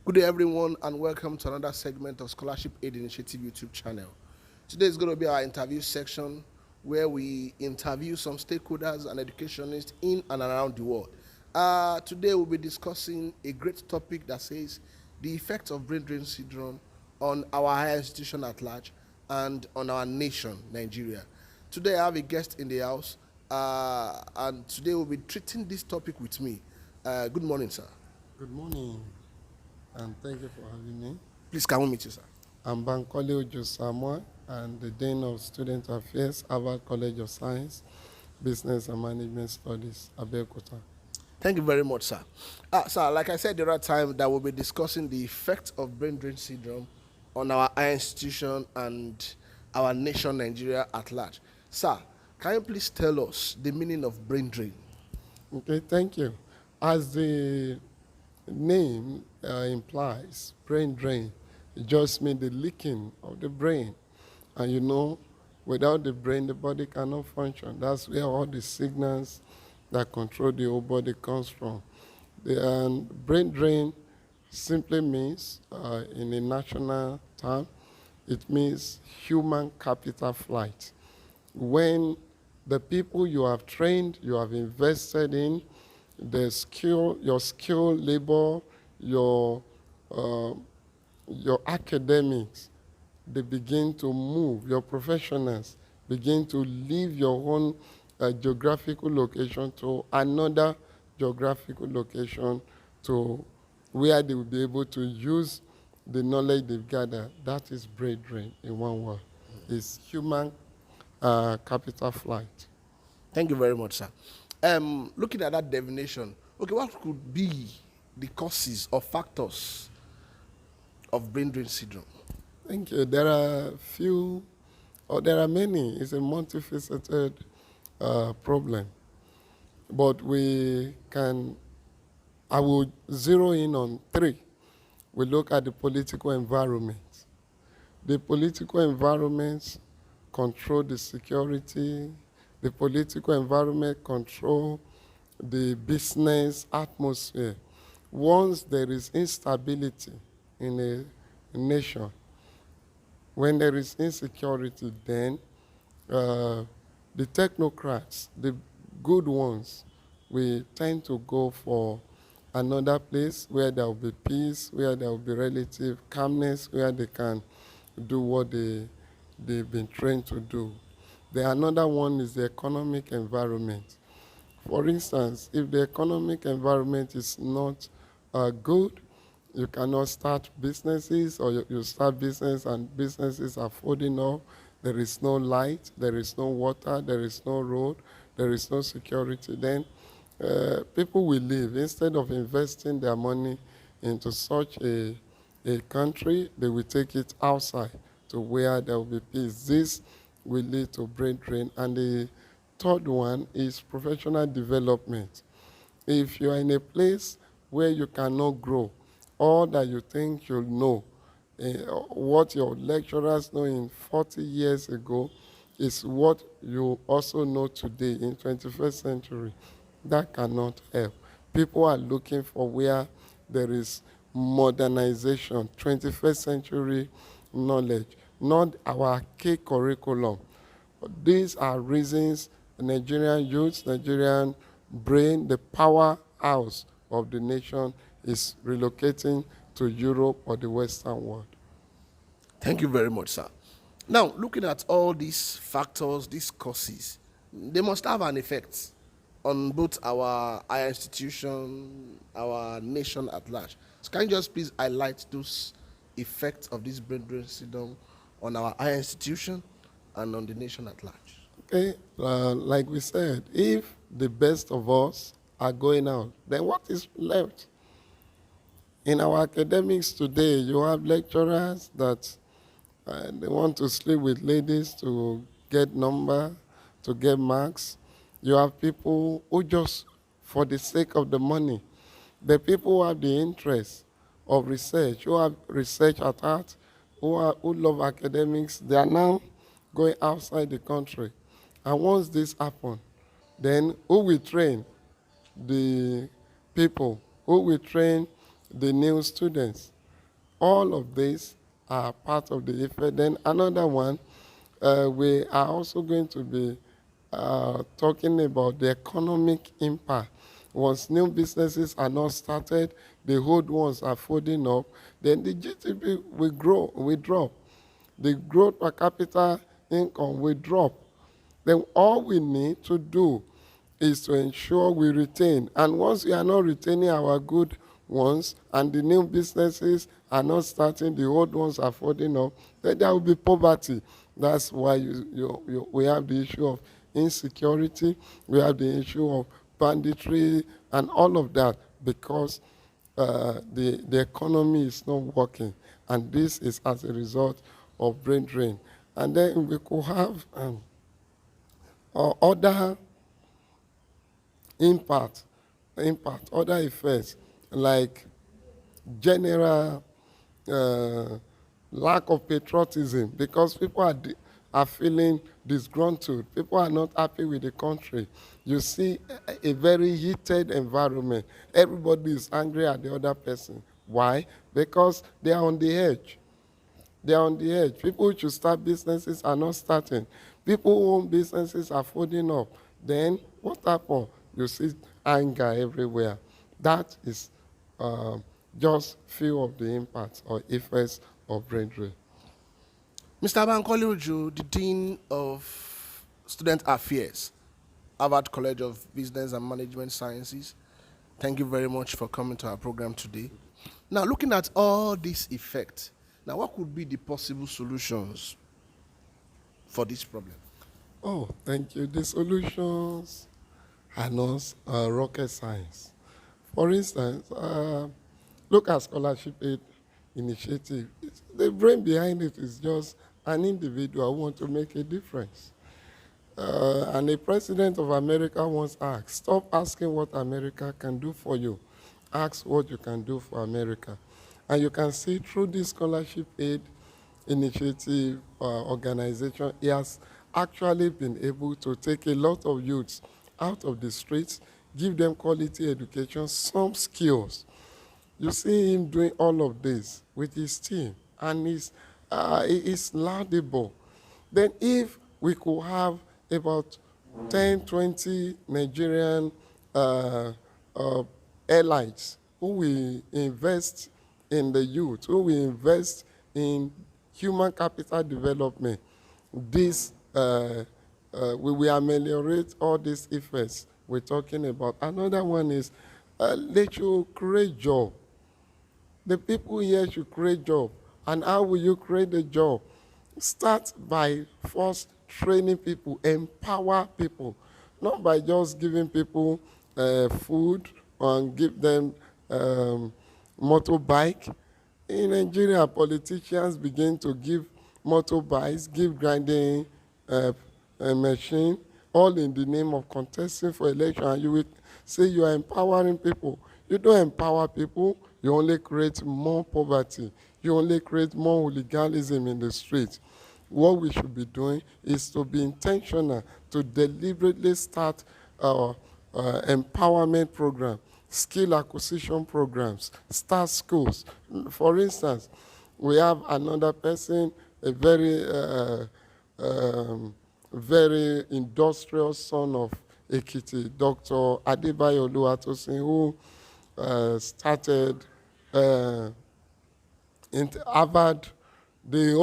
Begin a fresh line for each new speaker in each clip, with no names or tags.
Good day, everyone, and welcome to another segment of Scholarship Aid Initiative YouTube channel. Today is going to be our interview section where we interview some stakeholders and educationists in and around the world. Today, we'll be discussing a great topic that says the effects of brain drain syndrome on our higher institution at large and on our nation, Nigeria. Today, I have a guest in the house, and today we'll be treating this topic with me. Good morning, sir.
Good morning, and thank you for having me.
Please, can we meet you, sir?
I'm Bankole Samuel, and the Dean of Student Affairs, Harvard College of Science, Business and Management Studies, Abeokuta.
Thank you very much, sir. Sir, like I said the other time, that we'll be discussing the effect of brain drain syndrome on our higher institution and our nation, Nigeria, at large. Sir, can you please tell us the meaning of brain drain?
Okay, thank you. As the name implies, brain drain, it just means the leaking of the brain. And you know, without the brain, the body cannot function. That's where all the signals that control the whole body comes from. The brain drain simply means, in a national term, it means human capital flight. When the people you have trained, you have invested in, the skill, your skill, labor, your academics, they begin to move. Your professionals begin to leave your own geographical location to another geographical location to where they will be able to use the knowledge they've gathered. That is brain drain in one word. It's human capital flight.
Thank you very much, sir. Looking at that definition, okay, what could be the causes or factors of brain drain syndrome?
Thank you. There are few, or there are many. It's a multifaceted problem. But I will zero in on three. We look at the political environment. The political environment control the security. The political environment control the business atmosphere. Once there is instability in a nation, when there is insecurity, then the technocrats, the good ones, we tend to go for another place where there will be peace, where there will be relative calmness, where they can do what they've been trained to do. The another one is the economic environment. For instance, if the economic environment is not good, you cannot start businesses, or you start business and businesses are folding off. There is no light, there is no water, there is no road, there is no security. Then people will leave. Instead of investing their money into such a country, they will take it outside to where there will be peace. This will lead to brain drain. And the third one is professional development. If you are in a place where you cannot grow, all that you think you'll know, what your lecturers know in 40 years ago is what you also know today in 21st century. That cannot help. People are looking for where there is modernization, 21st century knowledge, not our archaic curriculum. These are reasons the Nigerian youth, Nigerian brain, the powerhouse of the nation is relocating to Europe or the Western world.
Thank you very much, sir. Now, looking at all these factors, these causes, they must have an effect on both our higher institution, our nation at large. So can you just please highlight those effects of this brain drain syndrome on our higher institution and on the nation at large?
Okay, like we said, if the best of us are going out, then what is left? In our academics today, you have lecturers that they want to sleep with ladies to get number, to get marks. You have people who just, for the sake of the money, the people who have the interest of research, who have research at heart, who love academics, they are now going outside the country. And once this happens, then who will train the people? Who will train the new students? All of these are part of the effect. Then another one, we are also going to be talking about the economic impact. Once new businesses are not started, the old ones are folding up, then the GDP will grow, will drop. The growth per capita income will drop. Then all we need to do is to ensure we retain. And once we are not retaining our good ones and the new businesses are not starting, the old ones are folding up, then there will be poverty. That's why we have the issue of insecurity, we have the issue of banditry and all of that, because the economy is not working. And this is as a result of brain drain. And then we could have other other effects like general lack of patriotism, because people are feeling disgruntled. People are not happy with the country. You see a very heated environment. Everybody is angry at the other person. Why? Because they are on the edge. They are on the edge. People who should start businesses are not starting. People who own businesses are folding up. Then what happens? You see anger everywhere. That is just few of the impacts or effects of brain drain.
Mr. Bankole Uju, the Dean of Student Affairs, Harvard College of Business and Management Sciences, thank you very much for coming to our program today. Now, looking at all these effects, now what could be the possible solutions for this problem?
Oh, thank you. The solutions are not rocket science. For instance, look at scholarship aid initiative. The brain behind it is just an individual who wants to make a difference. And the president of America once asked, stop asking what America can do for you. Ask what you can do for America. And you can see through this scholarship aid initiative organization, he has actually been able to take a lot of youths out of the streets, give them quality education, some skills. You see him doing all of this with his team, and it's laudable. Then if we could have about 10, 20 Nigerian airlines who will invest in the youth, who will invest in human capital development, this we will ameliorate all these effects we're talking about. Another one is let you create job. The people here should create job. And how will you create a job? Start by first training people, empower people, not by just giving people food and give them motorbike. In Nigeria, politicians begin to give motorbikes, give grinding machine, all in the name of contesting for election. And you will say you are empowering people. You don't empower people, you only create more poverty. You only create more hooliganism in the streets. What we should be doing is to be intentional, to deliberately start empowerment program, skill acquisition programs, start schools. For instance, we have another person, a very industrious son of Ekiti, Dr. Adebayo Oluwatosin, who started in Harvard, the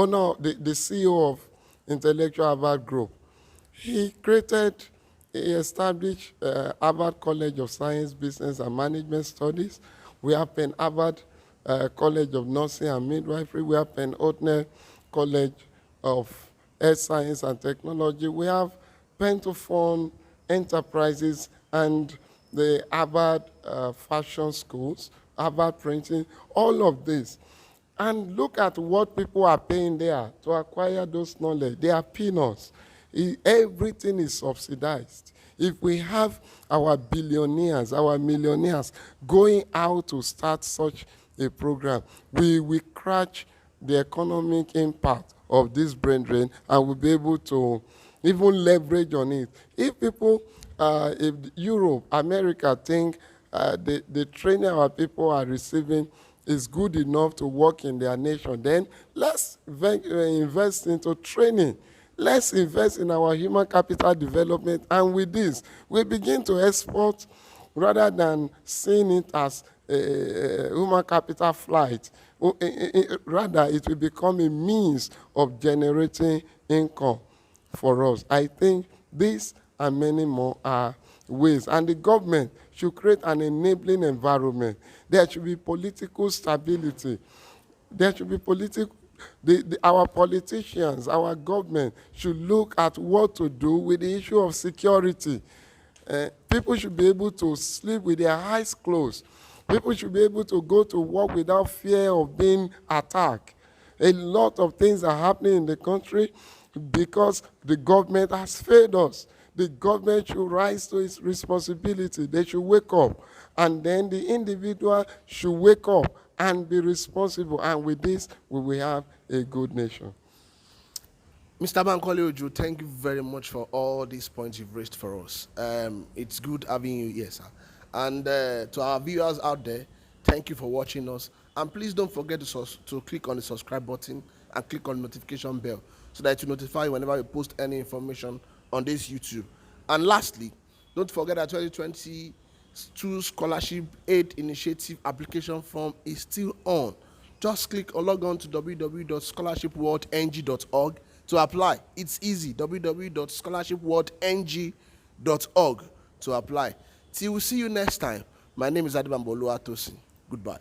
CEO of Intellectual Harvard Group. He established Harvard College of Science, Business and Management Studies. We have Penn Harvard College of Nursing and Midwifery. We have Penn Otner College of Health Science and Technology. We have Pentophone Enterprises and the Harvard Fashion Schools, Harvard Printing, all of this. And look at what people are paying there to acquire those knowledge. They are peanuts. Everything is subsidized. If we have our billionaires, our millionaires going out to start such a program, we will scratch the economic impact of this brain drain and we'll be able to even leverage on it. If people, if Europe, America think the training our people are receiving is good enough to work in their nation, then let's invest into training. Let's invest in our human capital development. And with this, we begin to export rather than seeing it as a human capital flight. Rather, it will become a means of generating income for us. I think this and many more are ways. And the government should create an enabling environment. There should be political stability. There should be our politicians, our government should look at what to do with the issue of security. People should be able to sleep with their eyes closed. People should be able to go to work without fear of being attacked. A lot of things are happening in the country because the government has failed us. The government should rise to its responsibility. They should wake up. And then the individual should wake up and be responsible. And with this, we will have a good nation.
Mr. Bankole Ojo, thank you very much for all these points you've raised for us. It's good having you here, sir. And to our viewers out there, thank you for watching us. And please don't forget to click on the subscribe button and click on the notification bell so that it will notify you whenever we post any information on this YouTube. And lastly, don't forget that 2022 Scholarship Aid Initiative application form is still on. Just click or log on to www.scholarshipworldng.org to apply. It's easy, www.scholarshipworldng.org to apply. Till we see you next time. My name is Bankole Ojo. Goodbye.